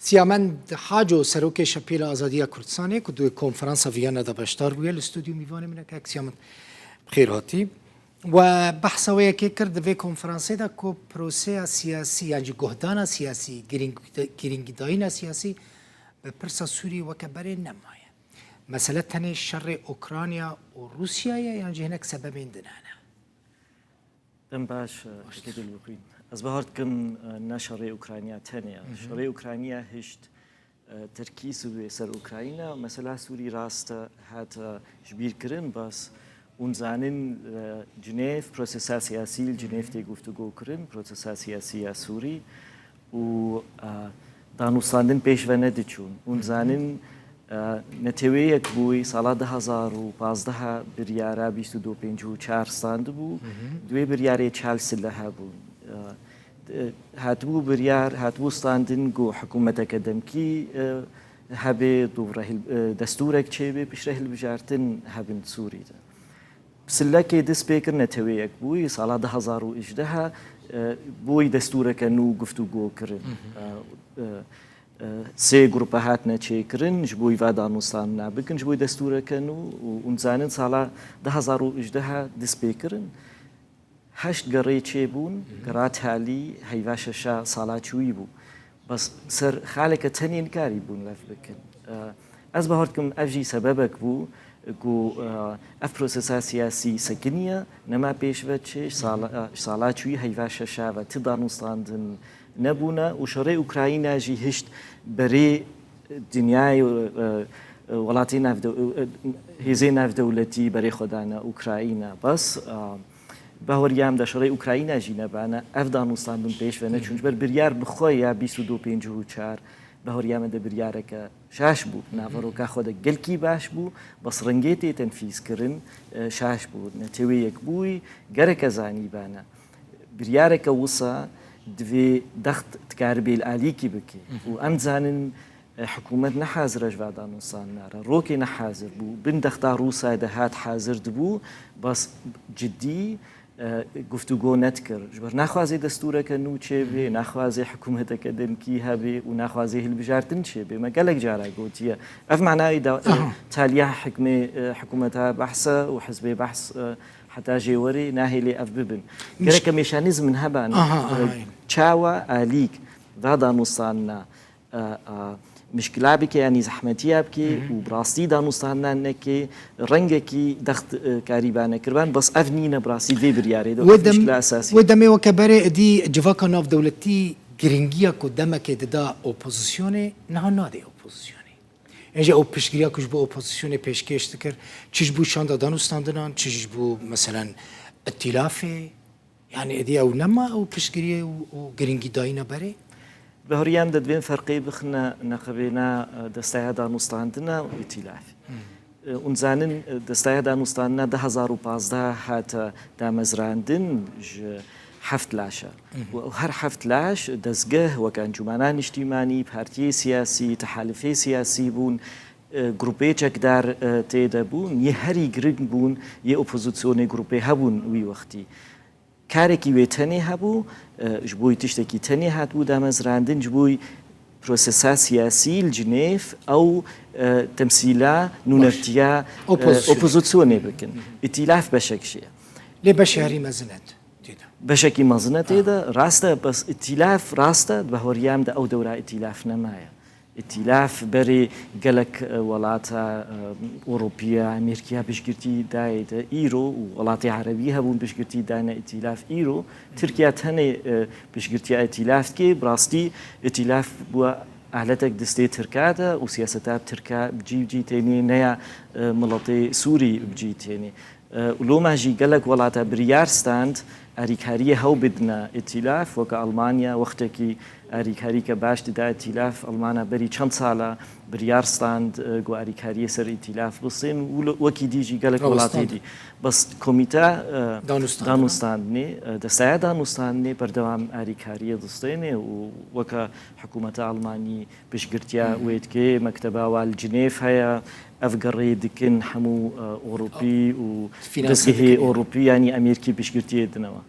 سیامند حاجو سروک شپیل آزادی کردستانی که دوی کنفرانس ویانا دا باشتار بوده الاستودیو میوانه منه که سیامند بخیر هاتی و بحث ویا که کرد وی کنفرانسی دا که پروسه سیاسی یعنی گهدان سیاسی گرینگداین سیاسی به پرسا سوری وکبره نمایه مسئله تنه شر اوکراینیا و روسیه یعنی هناك سببين دنانا دم باش كده الوقت از بهارت كم نشر اوكرانيا تانية شر اوكرانيا هشت تركيز سر اوكراينا مثلا سوري راست هات جبير كرن بس ونزانن جنيف بروسيسا سياسي جنيف تي گفتگو كرن بروسيسا سياسية سوري و دانوستاندن پیش و ندچون ونزانن نتویک بوی سال 2015 بریاره 2254 ستاند بو دوی بریاره 40 سلاح بو هاتبو بریار هاتبو ستاندن گو حکومت اکادمکی هبه دوره دستورک چه به پیشره البجارتن هبن سوری ده سلاکی دست بکر نتویک بوی سال 2018 بوی دستورک نو گفتگو کرن سه گروپ هاتنا چیکرن جبوی وادانوستان نبکن جبوی دستور کنو و انزانن سالا 2018 دست بکرن هشت گره چی بون گرات حالی هیواششا سالا چوی بو بس سر خالق تنین کاری بون لف بکن از بهارت کم افجی سببک بو گو اف پروسسا سیاسی سکنیه نما پیش وچه سالا چوی هیواششا و تدانوستاندن نبونا وشري أوكرانيا جي هشت بري دنياي ولاتي هزي ناف دولتي بري خدانا أوكرانيا بس باوريام دا شري أوكرانيا جي نبانا أفدانوستان بن بيش ونا چونج بر بريار بخويا 2254 باوريام دا بريارك شاش بو نافروكا خود گلكي باش بو بس رنگيتي تنفيذ كرن شاش بو نتويك بوي گرك زاني بانا بريارك وصا دوی دخت تکاربیل علیکی بکی و امزانن حکومت نحاضر جوادانوستان ناره روکی نحاضر بو بن دختا روسا دهات حاضر دبو بس جدی گفتگو نتکر جبر نخوازی دستوره کنو چه بی نخوازی حکومت کدن کی هبی و نخوازی هلبجارتن چه بی ما گلک جارا گوتیه اف معنای تالیا حکومتها بحثه و حزب بحث حتى جيوري ناهلي أف ببن كرك ميشانيزم من هبان تشاوا آليك ذا نصانا مشكلة بك يعني زحمتية بك وبراستي دا نصانا نكي رنجكي دخت كاريبانا كربان بس أفنينا براستي في برياري ده مشكلة أساسية ودمي وكبري دي جواكا ناف دولتي جرينجيا قدامك دا أوبوزيسيوني نهانا دي أوبوزيسيوني اینجا او پیشگیری کش با اپوزیسیون پیشکش کرد چیش بو شاندا دانوستاندنان چیش بو مثلا ائتلافی یعنی ادی او نما او پیشگیری او گرینگی داینا بره به هریام دادوین فرقی بخنا نخبینا دستای دانوستاندنا و ائتلاف اون زنن دستای دانوستاندنا 2015 هات دامزراندن حفت لاشة وهر حفت لاش دزجه وكان جمانان اجتماعي بارتي سياسي تحالفي سياسي بون جروبي دار تيدا بون يهري جرين بون يأوبوزيسيون جروبي هبون وي وقتي كاركي ويتني هبو جبوي تشتكي تني هاتبو دامزراندن جبوي بروسيسا سياسي الجنيف أو تمثيلا نونفتيا أوبوزيسيون بكن ائتلاف بشك شيء ليه بشهري مزنت بشكل مزنة هذا راسته بس ائتلاف راسته بهوريام ده أو دورة ائتلاف نمايا ائتلاف بري قالك ولات أوروبية أمريكية بشكرتي داي ده إيرو ولات عربية هبون بشكرتي داينا ائتلاف إيرو تركيا تاني بشكرتي ائتلاف كي براستي ائتلاف بوا أهلتك دستي تركادا وسياستات تركا بجي تاني نيا ملطي سوري بجي تاني ولو ما جي قالك ولاتا بريار ستاند أريكارية هو بدنا ائتلاف وكا ألمانيا وقتكي أريكارية كباش تدا ائتلاف ألمانيا بري چند سالة بريار ستاند جو أريكارية سر ائتلاف بصين وكي ديجي قالك ولاتي دي بس كوميتا دانوستاندني دستايا دانوستاندني بردوام أريكارية دستيني وكا حكومة ألماني بشقرتيا ويتكي مكتبة والجنيف هيا أفقري دكين حمو أوروبي ودسكه أوروبي يعني أمريكي بشكرتيه دنوا.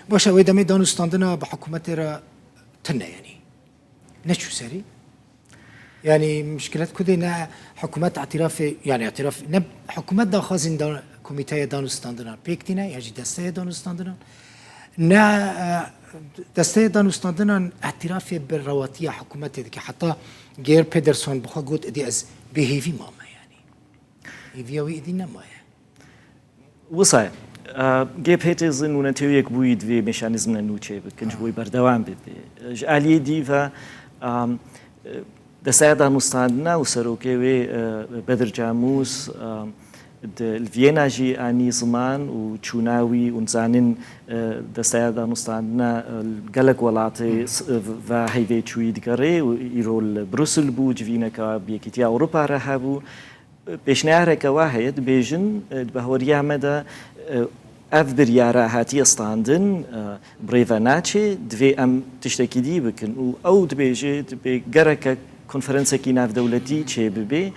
باشه ويدا ميدانو ستاندنا بحكومة را تنا يعني نشو سري؟ يعني مشكلة كده حكومات اعتراف يعني اعتراف نب حكومات داخازين دا كوميتايا دانوستاندنا بيكتنا يجي دستايا دانوستاندنا نا دستايا دانوستاندنا اعتراف بالرواتية حكومات ذيك حتى غير بيدرسون بخا قلت ادي از بيهيفي ماما يعني هيفيوي ادينا ما وصايا جيب هيتزن ونتويك بويد في ميشانيزم نوتشي بكنج بوي بردوام بي جالي ديفا دسايدا مستعدنا وسروكي بدر جاموس الفيينا جي اني زمان وتشوناوي ونزانين دسايدا مستعدنا الجلك ولاتي فهيفي تشوي دكاري ويرول بروسل بو جفينا كبيكيتيا اوروبا رهابو بيشنعرك واحد بيجن بهوريا مدى اف بريارا هاتي استاندن بريفاناتشي دوي ام تشتكي دي بكن او دبيجي دبي جرك كونفرنسا كي ناف دولتي تشي ببي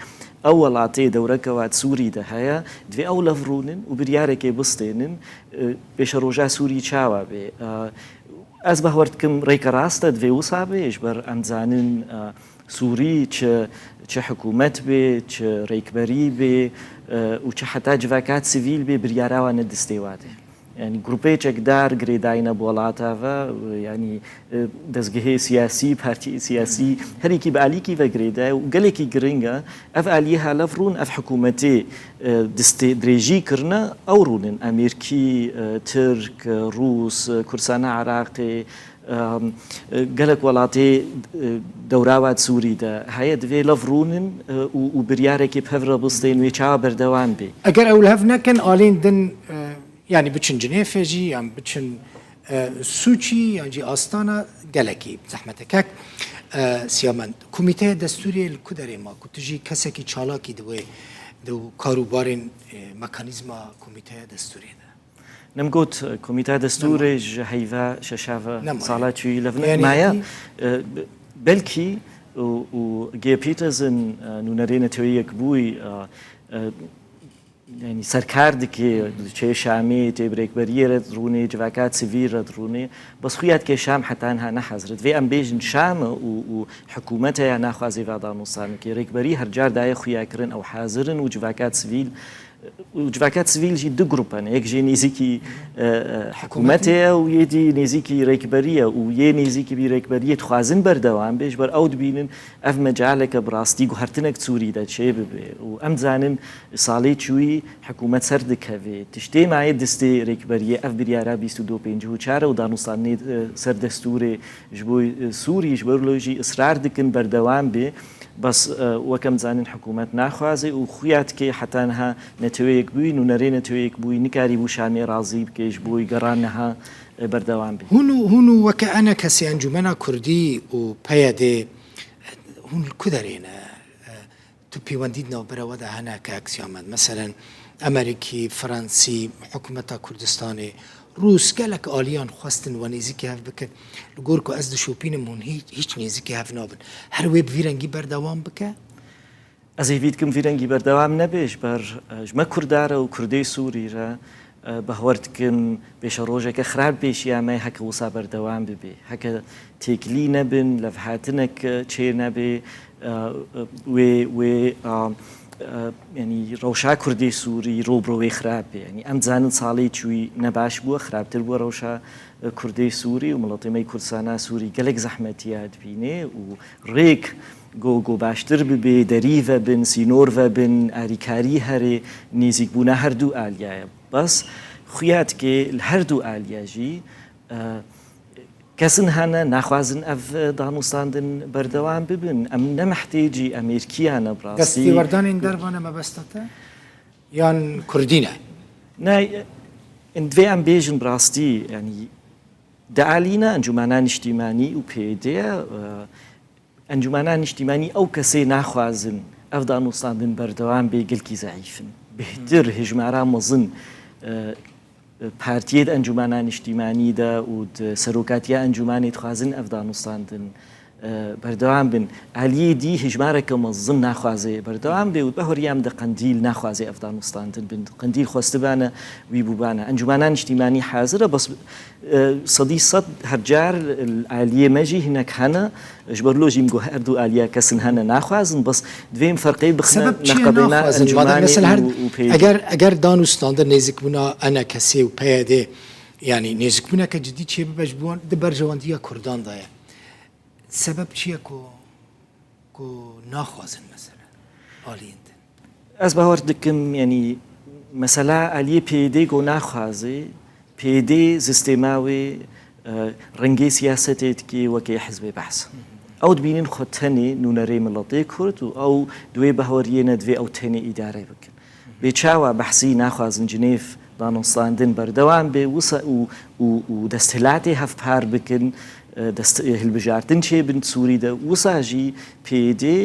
اول عطي دورك وات سوري ده هيا دوي او لفرونن وبريارا كي بستينن بيش روجا سوري تشاوا بي از بهورتكم ريكا راستا دوي وصابي يجبر انزانن سوري چه حکومت به چه ریکبری به و چه حتی جواکات سیویل به بریاراوان دستیواته يعني جروبيتش اقدار قريداينا بولاتها يعني دزجه سياسي بارتي سياسي هريكي باليكي وقريدا وقالكي قرينجا اف عليها لفرون اف حكومتي دستي دريجي كرنا او رونن امريكي ترك روس كردستان عراقي قالك ولاتي دوراوات سوري دا هيا دوي لفرونن وبرياركي بهفرا بستين ويشا بردوان بي اگر اول هفنا كان آلين دن يعني بتشن جنيفة جي يعني بتشن سوچي يعني جي آستانا قالكي زحمتك سيامان كوميتي دستوري الكدري ما كنت جي كسكي چالاكي دو كاروبارين ميكانيزما كوميتي دستوري ده نمقوت كوميتي دستوري هيفا ششافا صالات شوي لفنا مايا بلكي وجي بيترزن نونرين تويك بوي يعني سركار دكي شيء شامي تبريك بريرة روني جواكات سفيرة روني بس خويات كي شام حتى انها نحزرت في ام بيجن شام وحكومتها ناخذ فادا نصان كي ريك بري هرجار داي خويا كرن او حاضرن وجواكات سفيل وجواكات سفيل جي دو جروبان يك جي نيزيكي حكومتها ويدي نيزيكي ريكبريه ويا نيزيكي بريكبريه تخازن بردوام بيش بر اود بينن اف مجالك براستي وهرتنك تسوري دا شيء وام زانن صالي شوي حكومه سردك هفي تشتي معي دستي ريكبريه اف بريارا 22 بينجو چاره ودانوستاني سردستوري جبوي سوري جبرلوجي اصرار دكن بردوام بي بس وكم زانن حكومات ناخوازي وخيات كي حتى انها نتويك بوي نونري نتويك بوي نكاري بو شامي راضي بكيش بوي قرانها بردوام بي هونو وكأنا كسي انجمنا كردي وبيادي هون الكدرينا تبي ونديدنا وبروادا هنا كاكسيامات مثلا امريكي فرنسي حكومة كردستاني روس قالك آليان خواستن و نزیکی هف بکه لگور که از دشوپین من هیچ نزیکی هف نابن هر وی بفیرنگی بردوام بکه از هیوید کم فیرنگی بردوام نبیش بر جمع کرداره و کردی سوری را بهورت کم بیش روزه که خراب بیشی اما هک وصا بردوام ببی هک تکلی نبن لفحاتنک چه نبی و يعني روشا كردي سوري روبرو خراب يعني ام زانن صالي شوي نباش بو خرابتر بو روشا كردي سوري وملطمي كردستان سوري قالك زحمتيات بيني وريك جو باشتر ببي دريفه بن سينورفا بن اريكاري هري نيزيك بونا هردو آليا بس خيات كي الهردو آليا جي كسن هنا ناخوازن اف دانوستاندن بردوام ببن ام نمحتاجي امريكيانا براسي دستي وردان این دربانه ما بستته یان كردينه ناي ان دوی ام بيجن براستي يعني دعالينا انجمانان اجتماعي و بيديا انجمانان اجتماعي او كسي ناخوازن اف دانوستاندن بردوام بيقلكي ضعيفن بهتر هجمارا مظن پارتیت انجمنان اجتماعی دا و سروکاتی انجمنی تخازن افغانستان بەردەوام بن ئالیە دی هیژمارێکە مەزم ناخوازێ بەردەوام بێ و بە هۆریام دە قەندیل ناخوازێ ئەفغانستاندن بن قەندیل خۆستبانە وی بووبانە ئەنجومانان نیشتیمانی حازرە بەس سەدی سەد هەرجار ئالیە مەژی هینەک هەنە ژبەرلۆژیم گۆ هەردوو ئالیا کەسن هەنە ناخوازن بەس دوێم فەرقەی بخنە نەقەبێنا ئەگەر دانوستاندە نێزیک بوونا ئەنە کەسێ و پەیەدێ ینی نێزیکبوونەکە جدی چێ ببەش بوون دە بەرژەوەندیە کورداندایە سبب چییە کۆ ناخوازن مەسەلا ئالیندن ئەس باوەڕ دکم ینی مەسەلا ئالیە پێدەی گۆ ناخوازێ پێدەی زستێماوێ ڕەنگەی سیاسەتێتکی وەکەی حزبێ بەحس ئەو دبینین خۆ تەنێ نونەرەی مڵەتەی کورد و ئەو دوێ بەهۆریەنە دوێ ئەو تەنێ ئیدارەی بکەن بێچاوە بەحسی ناخوازن جنێف دانوستاندن بەردەوام بێ وسە و دەستهلاتی هەفپار بکن هەلبژاردن چێ بن سووریدە وساژی پێدێ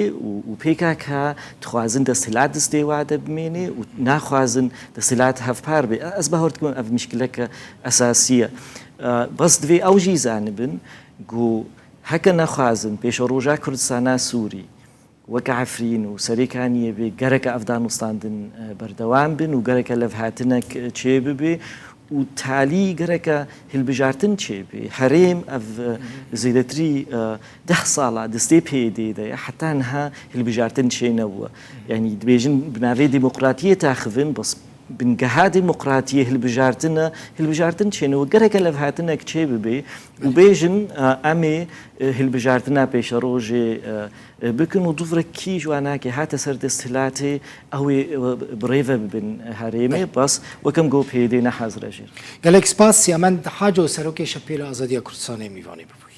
و پێکاکە تخوازن دەستهلات دەستێوادە بمێنێ و ناخوازن دەستهلات هەفپار بێ ئەس بەهۆرتکەم ئەف میشکلەکە ئەساسیە بەس دوێ ئەوژی زانبن گو هەکە نەخوازن پێشە ڕۆژا کوردستانە سووری وەکە عفرین و سەرێکانیە بێ گەرەکە ئەفغانستاندن بەردەوام بن و گەرەکە لەڤهاتنەک چێ ببێ و تالی گەرەکە هەلبژارتن چێ بێ هەرێم ئەف زیدەتری 10 ساڵە دەستێ پێدێدەیە حتانها هەلبژارتن چێنەوە یعنی دبێژن بناوێ دیموقراتیە تاخڤن بەس بنگەها دیموقراتیە هەلبژارتن چێنەوە گەرەکە لەڤهاتنەک چێ ببێ و بێژن ئەمێ هەلبژارتنا پێشە ڕۆژێ بکن و دوورەکی جواناکە هاتە سەر دەستهلاتێ ئەوێ بڕێڤە ببن هەرێمێ بەس وەکەم گۆ پێدێ نەحەزرەژێر گەلێک سپاس سیامەند حاجە و سەرۆکێ شەپێلە ئازادیە کوردستانی میوانی ببووی